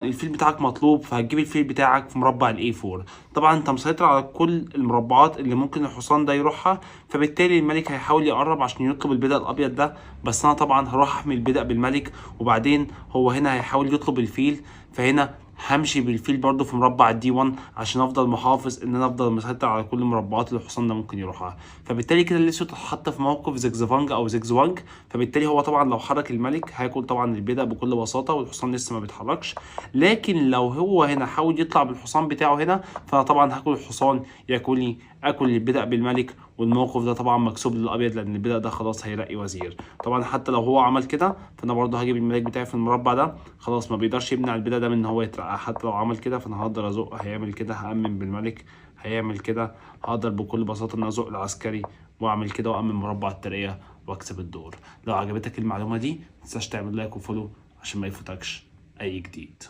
الفيل بتاعك مطلوب، فهتجيب الفيل بتاعك في مربع الاي 4. طبعا انت مسيطر على كل المربعات اللي ممكن الحصان ده يروحها، فبالتالي الملك هيحاول يقرب عشان يطلب البدأ الابيض ده، بس انا طبعا هروح احمي البدأ بالملك، وبعدين هو هنا هيحاول يطلب الفيل، فهنا همشي بالفيل برضو في مربع الدي 1 عشان افضل محافظ ان انا افضل مسيطر على كل المربعات اللي الحصان ده ممكن يروحها. فبالتالي كده الاسود اتحط في موقف زجزفانج او زجزوانج، فبالتالي هو طبعا لو حرك الملك هياكل طبعا البدأ بكل بساطه، والحصان لسه ما بيتحركش. لكن لو هو هنا حاول يطلع بالحصان بتاعه هنا، فانا طبعا هاكل الحصان ياكلني، اكل البدأ بالملك، والموقف ده طبعا مكسوب للابيض لان البدأ ده خلاص هيرقي وزير. طبعا حتى لو هو عمل كده فانا برضه هجيب الملك بتاعي في المربع ده، خلاص ما بيقدرش يمنع البدأ ده من ان هو يترقى. حتى لو عمل كده فانا هقدر ازق، هيعمل كده هأمن بالملك، هيعمل كده هقدر بكل بساطة ان ازق العسكري واعمل كده وأمن مربع الترقية واكسب الدور. لو عجبتك المعلومة دي متنساش تعمل لايك وفولو عشان ما يفوتكش اي جديد.